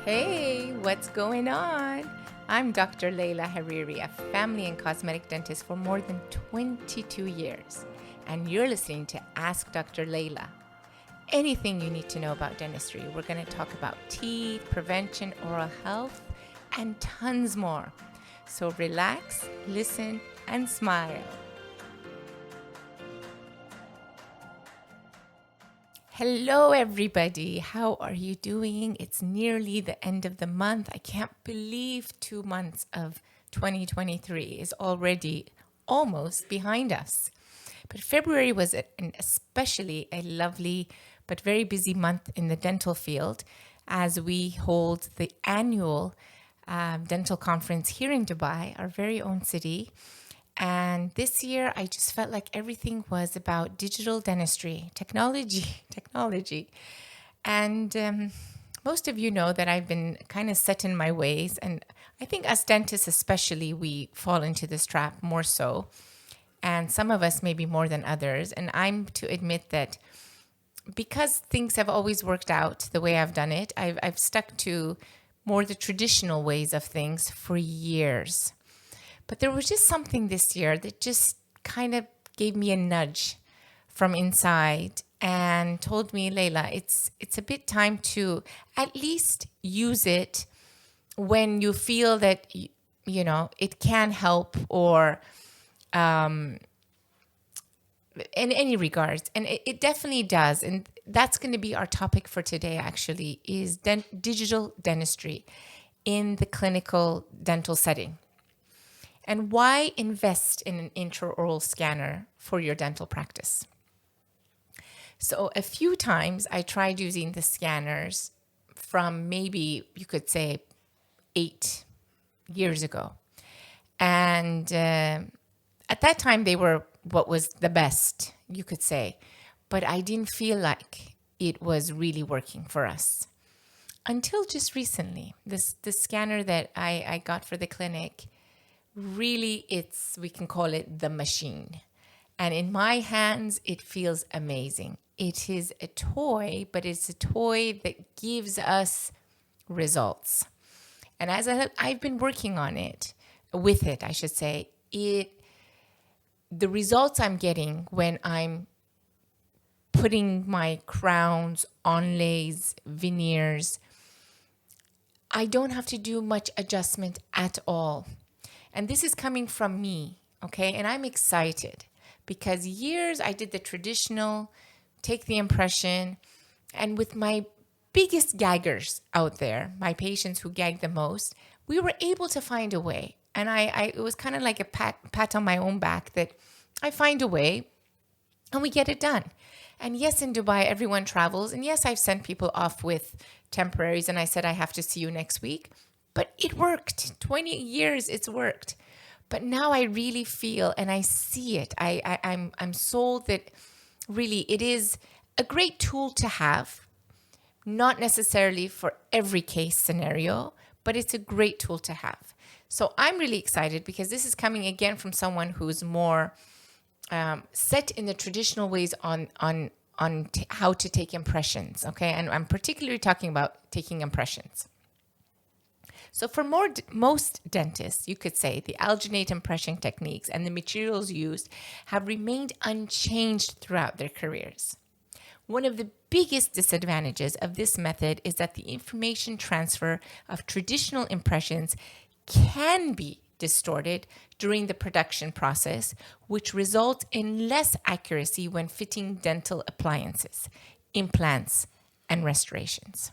Hey, what's going on? I'm Dr. Leila Hariri, a family and cosmetic dentist for more than 22 years. And you're listening to Ask Dr. Leila. Anything you need to know about dentistry. We're going to talk about teeth, prevention, oral health, and tons more. So relax, listen, and smile. Hello, everybody. How are you doing? It's nearly the end of the month. I can't believe 2 months of 2023 is already almost behind us. But February was especially a lovely but very busy month in the dental field as we hold the annual dental conference here in Dubai, our very own city. And this year, I just felt like everything was about digital dentistry, technology. And most of you know that I've been kind of set in my ways. And I think us dentists especially, we fall into this trap more so. And some of us maybe more than others. And I'm to admit that because things have always worked out the way I've done it, I've stuck to more the traditional ways of things for years. But there was just something this year that just kind of gave me a nudge from inside and told me, Leila, it's a bit time to at least use it when you feel that, you know, it can help or in any regards. And it definitely does. And that's going to be our topic for today, actually, is digital dentistry in the clinical dental setting. And why invest in an intraoral scanner for your dental practice? So a few times I tried using the scanners from maybe, you could say, 8 years ago. And at that time, they were what was the best, you could say. But I didn't feel like it was really working for us. Until just recently, the scanner that I got for the clinic, really, we can call it the machine. And in my hands, it feels amazing. It is a toy, but it's a toy that gives us results. And as I've been working on it, with it, I should say, the results I'm getting when I'm putting my crowns, onlays, veneers, I don't have to do much adjustment at all. And this is coming from me, okay? And I'm excited because years I did the traditional, take the impression, and with my biggest gaggers out there, my patients who gag the most, we were able to find a way. And it was kind of like a pat on my own back that I find a way and we get it done. And yes, in Dubai, everyone travels. And yes, I've sent people off with temporaries and I said, I have to see you next week. But it worked. 20 years, it's worked. But now I really feel and I see it. I'm sold that really it is a great tool to have, not necessarily for every case scenario, but it's a great tool to have. So I'm really excited because this is coming again from someone who's more set in the traditional ways on how to take impressions, okay? And I'm particularly talking about taking impressions. So for most dentists, you could say the alginate impression techniques and the materials used have remained unchanged throughout their careers. One of the biggest disadvantages of this method is that the information transfer of traditional impressions can be distorted during the production process, which results in less accuracy when fitting dental appliances, implants, and restorations.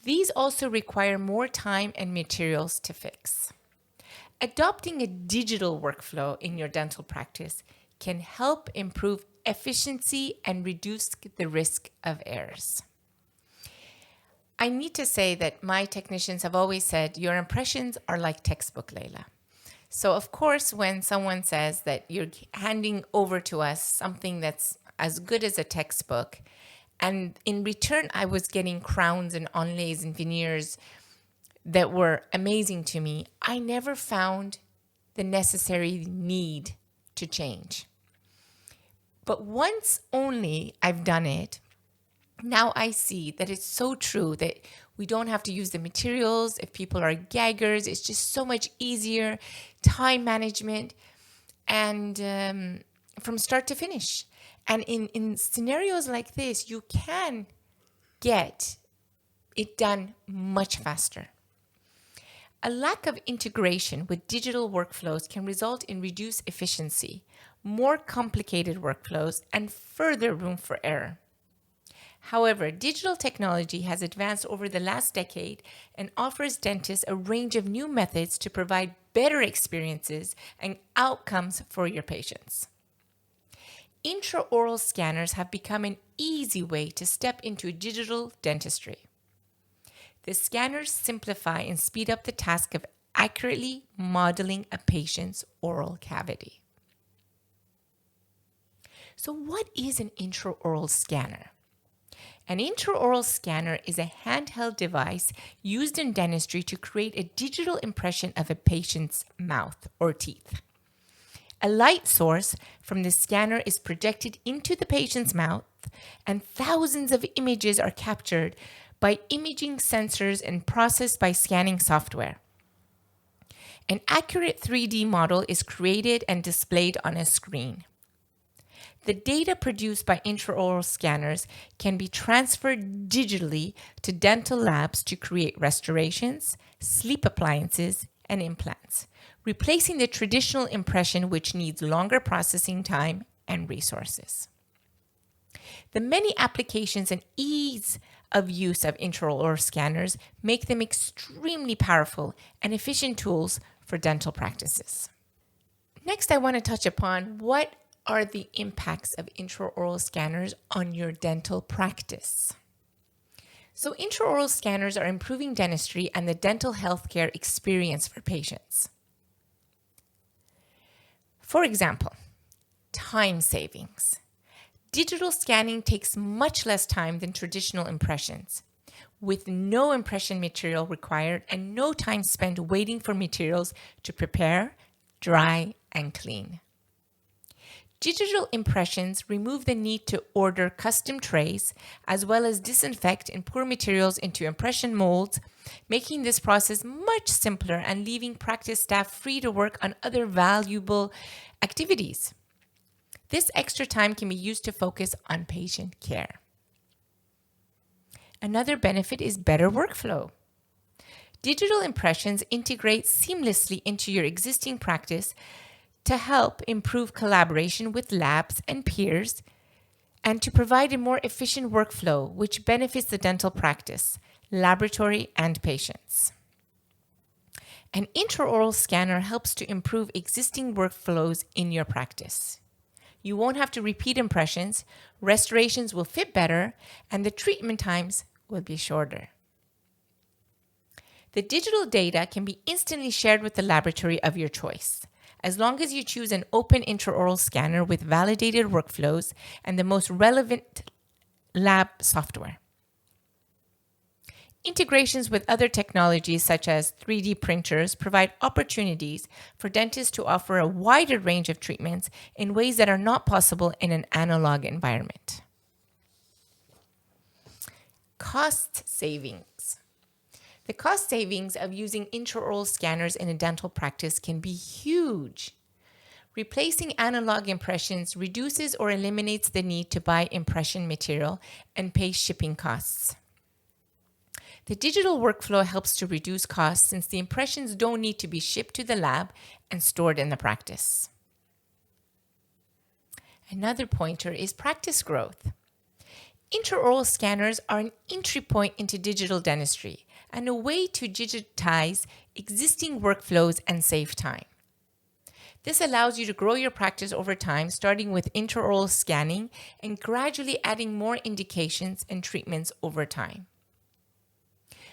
These also require more time and materials to fix. Adopting a digital workflow in your dental practice can help improve efficiency and reduce the risk of errors. I need to say that my technicians have always said, your impressions are like textbook, Leila. So of course, when someone says that you're handing over to us something that's as good as a textbook, and in return, I was getting crowns and onlays and veneers that were amazing to me, I never found the necessary need to change. But once only I've done it, Now I see that it's so true that we don't have to use the materials. If people are gaggers, it's just so much easier, time management, and from start to finish. And in scenarios like this, you can get it done much faster. A lack of integration with digital workflows can result in reduced efficiency, more complicated workflows, and further room for error. However, digital technology has advanced over the last decade and offers dentists a range of new methods to provide better experiences and outcomes for your patients. Intraoral scanners have become an easy way to step into digital dentistry. The scanners simplify and speed up the task of accurately modeling a patient's oral cavity. So, what is an intraoral scanner? An intraoral scanner is a handheld device used in dentistry to create a digital impression of a patient's mouth or teeth. A light source from the scanner is projected into the patient's mouth, and thousands of images are captured by imaging sensors and processed by scanning software. An accurate 3D model is created and displayed on a screen. The data produced by intraoral scanners can be transferred digitally to dental labs to create restorations, sleep appliances, and implants, replacing the traditional impression which needs longer processing time and resources. The many applications and ease of use of intraoral scanners make them extremely powerful and efficient tools for dental practices. Next, I want to touch upon what are the impacts of intraoral scanners on your dental practice. So, intraoral scanners are improving dentistry and the dental healthcare experience for patients. For example, time savings. Digital scanning takes much less time than traditional impressions, with no impression material required and no time spent waiting for materials to prepare, dry, and clean. Digital impressions remove the need to order custom trays, as well as disinfect and pour materials into impression molds, making this process much simpler and leaving practice staff free to work on other valuable activities. This extra time can be used to focus on patient care. Another benefit is better workflow. Digital impressions integrate seamlessly into your existing practice to help improve collaboration with labs and peers and to provide a more efficient workflow which benefits the dental practice, laboratory, and patients. An intraoral scanner helps to improve existing workflows in your practice. You won't have to repeat impressions, restorations will fit better, and the treatment times will be shorter. The digital data can be instantly shared with the laboratory of your choice, as long as you choose an open intraoral scanner with validated workflows and the most relevant lab software. Integrations with other technologies such as 3D printers provide opportunities for dentists to offer a wider range of treatments in ways that are not possible in an analog environment. Cost savings. The cost savings of using intraoral scanners in a dental practice can be huge. Replacing analog impressions reduces or eliminates the need to buy impression material and pay shipping costs. The digital workflow helps to reduce costs since the impressions don't need to be shipped to the lab and stored in the practice. Another pointer is practice growth. Intraoral scanners are an entry point into digital dentistry and a way to digitize existing workflows and save time. This allows you to grow your practice over time, starting with intraoral scanning and gradually adding more indications and treatments over time.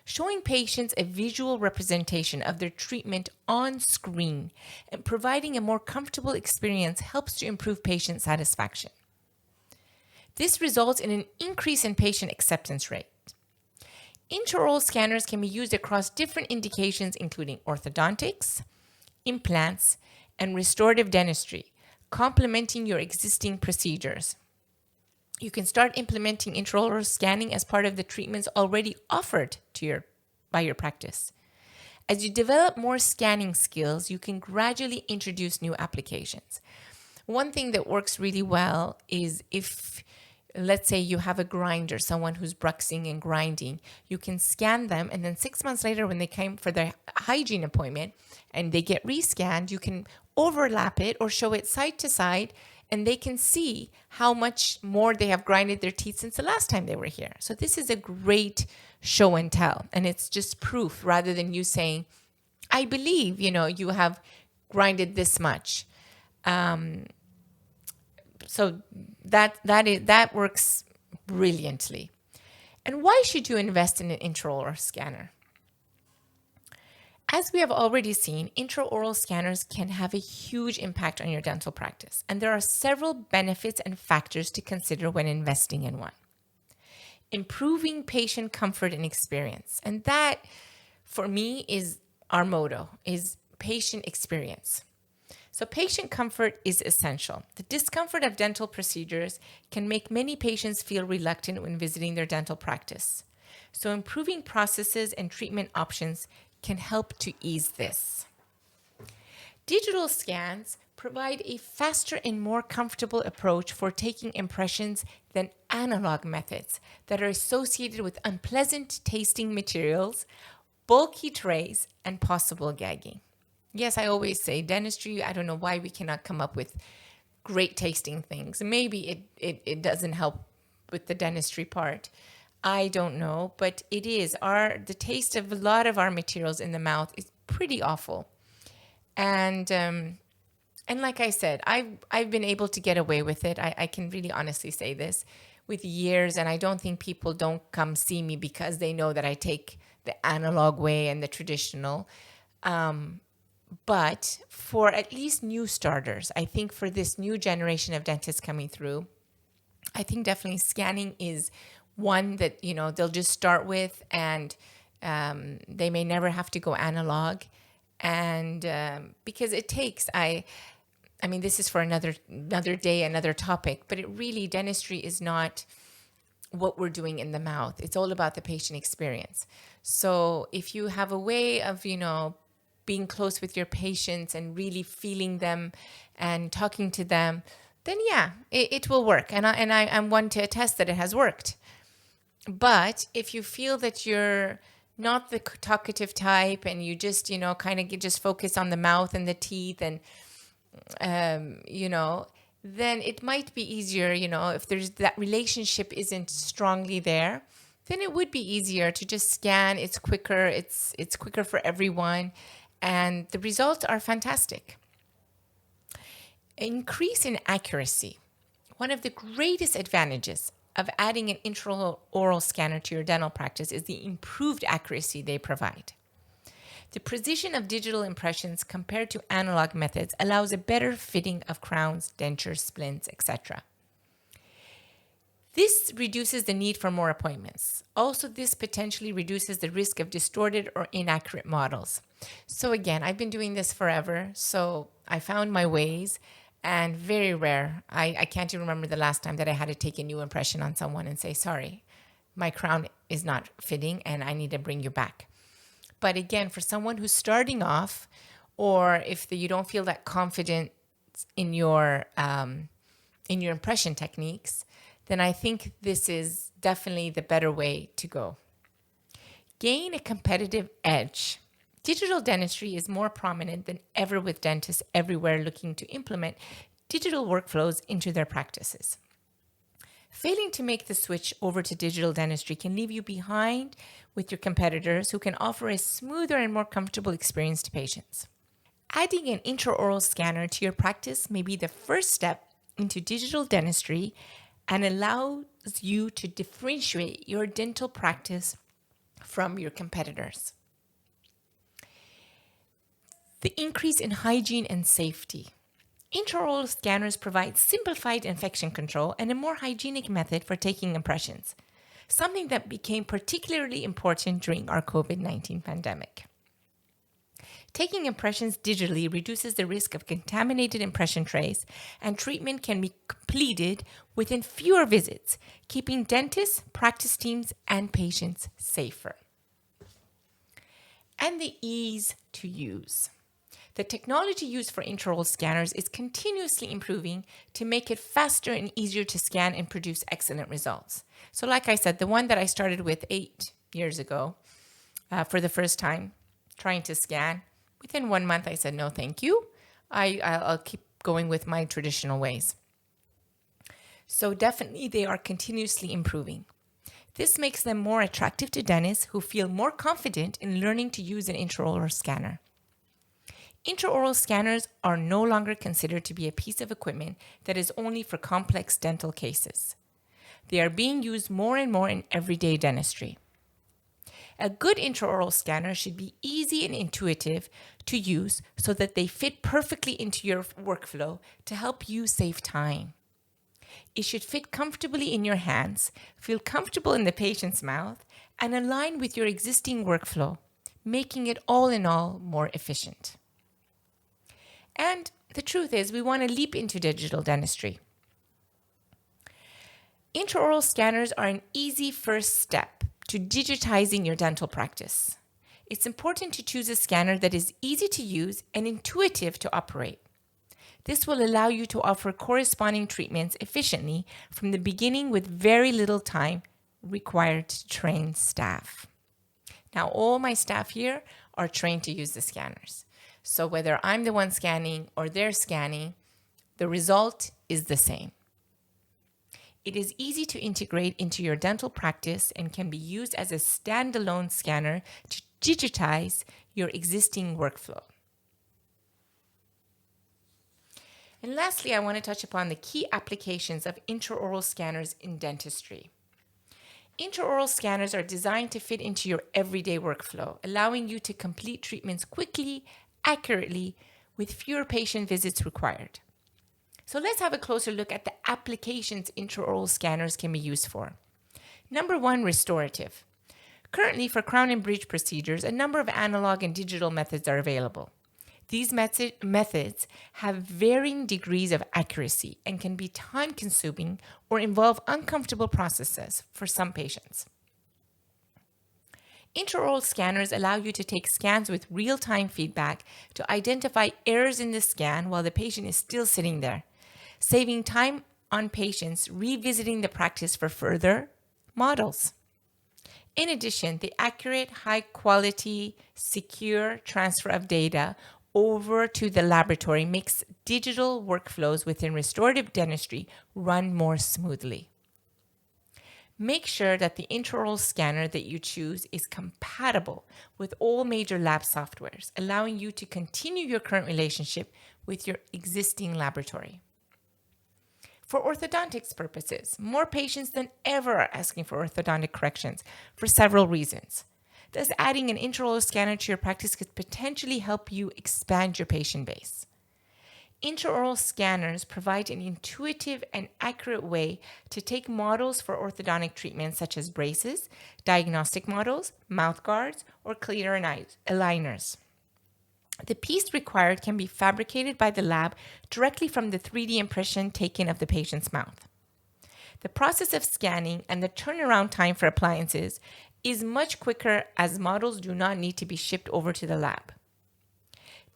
Showing patients a visual representation of their treatment on screen and providing a more comfortable experience helps to improve patient satisfaction. This results in an increase in patient acceptance rate. Intraoral scanners can be used across different indications including orthodontics, implants, and restorative dentistry, complementing your existing procedures. You can start implementing intraoral scanning as part of the treatments already offered by your practice. As you develop more scanning skills, you can gradually introduce new applications. One thing that works really well is if, let's say, you have a grinder, someone who's bruxing and grinding, you can scan them, and then 6 months later when they came for their hygiene appointment and they get rescanned, you can overlap it or show it side to side, and they can see how much more they have grinded their teeth since the last time they were here. So this is a great show and tell, and it's just proof rather than you saying, I believe, you have grinded this much. So that works brilliantly. And why should you invest in an intraoral scanner? As we have already seen, intraoral scanners can have a huge impact on your dental practice, and there are several benefits and factors to consider when investing in one. Improving patient comfort and experience, and that, for me, is our motto, is patient experience. So patient comfort is essential. The discomfort of dental procedures can make many patients feel reluctant when visiting their dental practice. So improving processes and treatment options can help to ease this. Digital scans provide a faster and more comfortable approach for taking impressions than analog methods that are associated with unpleasant tasting materials, bulky trays, and possible gagging. Yes, I always say dentistry, I don't know why we cannot come up with great tasting things. Maybe it doesn't help with the dentistry part. I don't know, but it is. The taste of a lot of our materials in the mouth is pretty awful. And like I said, I've been able to get away with it. I can really honestly say this with years, and I don't think people don't come see me because they know that I take the analog way and the traditional. But for at least new starters, I think for this new generation of dentists coming through, I think definitely scanning is one that, they'll just start with, and they may never have to go analog. And because it takes, I mean, this is for another day, another topic, but it really, dentistry is not what we're doing in the mouth. It's all about the patient experience. So if you have a way of, being close with your patients and really feeling them and talking to them, then yeah, it will work. And I'm one to attest that it has worked. But if you feel that you're not the talkative type and you just, kind of just focus on the mouth and the teeth and, then it might be easier, if there's that relationship isn't strongly there, then it would be easier to just scan. It's quicker. It's quicker for everyone. And the results are fantastic. Increase in accuracy. One of the greatest advantages of adding an intraoral scanner to your dental practice is the improved accuracy they provide. The precision of digital impressions compared to analog methods allows a better fitting of crowns, dentures, splints, etc. This reduces the need for more appointments. Also, this potentially reduces the risk of distorted or inaccurate models. So again, I've been doing this forever, so I found my ways, and very rare. I can't even remember the last time that I had to take a new impression on someone and say, sorry, my crown is not fitting and I need to bring you back. But again, for someone who's starting off, or if you don't feel that confident in your impression techniques, then I think this is definitely the better way to go. Gain a competitive edge. Digital dentistry is more prominent than ever, with dentists everywhere looking to implement digital workflows into their practices. Failing to make the switch over to digital dentistry can leave you behind with your competitors who can offer a smoother and more comfortable experience to patients. Adding an intraoral scanner to your practice may be the first step into digital dentistry and allows you to differentiate your dental practice from your competitors. The increase in hygiene and safety. Intraoral scanners provide simplified infection control and a more hygienic method for taking impressions, something that became particularly important during our COVID-19 pandemic. Taking impressions digitally reduces the risk of contaminated impression trays, and treatment can be completed within fewer visits, keeping dentists, practice teams, and patients safer. And the ease to use. The technology used for intraoral scanners is continuously improving to make it faster and easier to scan and produce excellent results. So like I said, the one that I started with 8 years ago for the first time, trying to scan, within 1 month I said, no, thank you. I'll keep going with my traditional ways. So definitely they are continuously improving. This makes them more attractive to dentists who feel more confident in learning to use an intraoral scanner. Intraoral scanners are no longer considered to be a piece of equipment that is only for complex dental cases. They are being used more and more in everyday dentistry. A good intraoral scanner should be easy and intuitive to use so that they fit perfectly into your workflow to help you save time. It should fit comfortably in your hands, feel comfortable in the patient's mouth, and align with your existing workflow, making it all in all more efficient. And the truth is, we want to leap into digital dentistry. Intraoral scanners are an easy first step to digitizing your dental practice. It's important to choose a scanner that is easy to use and intuitive to operate. This will allow you to offer corresponding treatments efficiently from the beginning with very little time required to train staff. Now, all my staff here are trained to use the scanners. So whether I'm the one scanning or they're scanning, the result is the same. It is easy to integrate into your dental practice and can be used as a standalone scanner to digitize your existing workflow. And lastly, I want to touch upon the key applications of intraoral scanners in dentistry. Intraoral scanners are designed to fit into your everyday workflow, allowing you to complete treatments quickly, accurately, with fewer patient visits required. So let's have a closer look at the applications intraoral scanners can be used for. Number 1, restorative. Currently, for crown and bridge procedures, a number of analog and digital methods are available. These methods have varying degrees of accuracy and can be time-consuming or involve uncomfortable processes for some patients. Intraoral scanners allow you to take scans with real-time feedback to identify errors in the scan while the patient is still sitting there, saving time on patients revisiting the practice for further models. In addition, the accurate, high-quality, secure transfer of data over to the laboratory makes digital workflows within restorative dentistry run more smoothly. Make sure that the intraoral scanner that you choose is compatible with all major lab softwares, allowing you to continue your current relationship with your existing laboratory. For orthodontics purposes, more patients than ever are asking for orthodontic corrections for several reasons. Thus, adding an intraoral scanner to your practice could potentially help you expand your patient base. Intraoral scanners provide an intuitive and accurate way to take models for orthodontic treatments such as braces, diagnostic models, mouth guards, or clear aligners. The piece required can be fabricated by the lab directly from the 3D impression taken of the patient's mouth. The process of scanning and the turnaround time for appliances is much quicker as models do not need to be shipped over to the lab.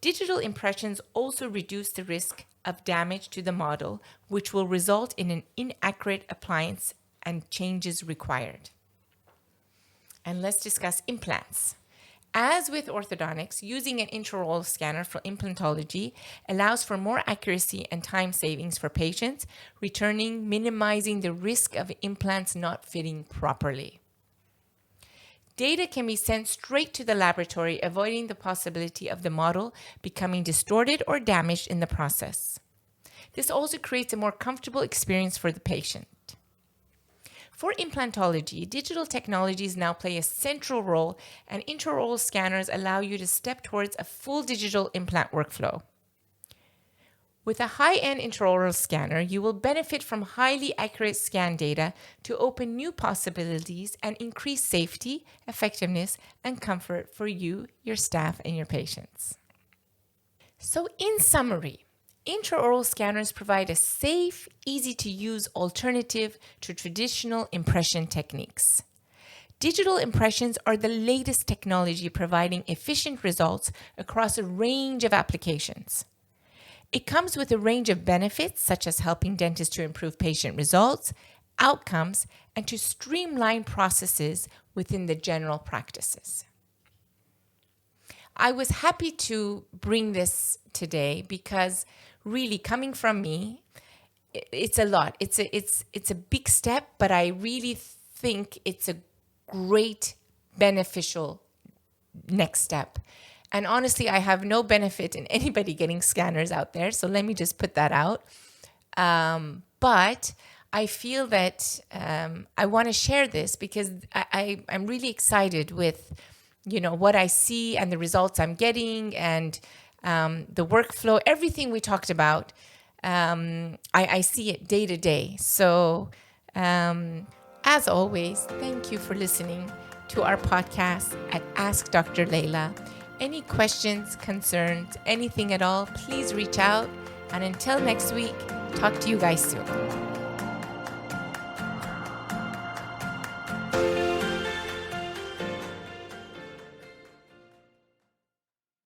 Digital impressions also reduce the risk of damage to the model, which will result in an inaccurate appliance and changes required. And let's discuss implants. As with orthodontics, using an intraoral scanner for implantology allows for more accuracy and time savings for patients, minimizing the risk of implants not fitting properly. Data can be sent straight to the laboratory, avoiding the possibility of the model becoming distorted or damaged in the process. This also creates a more comfortable experience for the patient. For implantology, digital technologies now play a central role, and intraoral scanners allow you to step towards a full digital implant workflow. With a high-end intraoral scanner, you will benefit from highly accurate scan data to open new possibilities and increase safety, effectiveness, and comfort for you, your staff, and your patients. So in summary, intraoral scanners provide a safe, easy-to-use alternative to traditional impression techniques. Digital impressions are the latest technology providing efficient results across a range of applications. It comes with a range of benefits, such as helping dentists to improve patient results, outcomes, and to streamline processes within the general practices. I was happy to bring this today because really coming from me, it's a lot. It's a big step, but I really think it's a great beneficial next step. And honestly, I have no benefit in anybody getting scanners out there. So let me just put that out. But I feel that I want to share this because I'm really excited with, what I see and the results I'm getting and the workflow, everything we talked about. I see it day to day. So as always, thank you for listening to our podcast at Ask Dr. Leila. Any questions, concerns, anything at all, please reach out. And until next week, talk to you guys soon.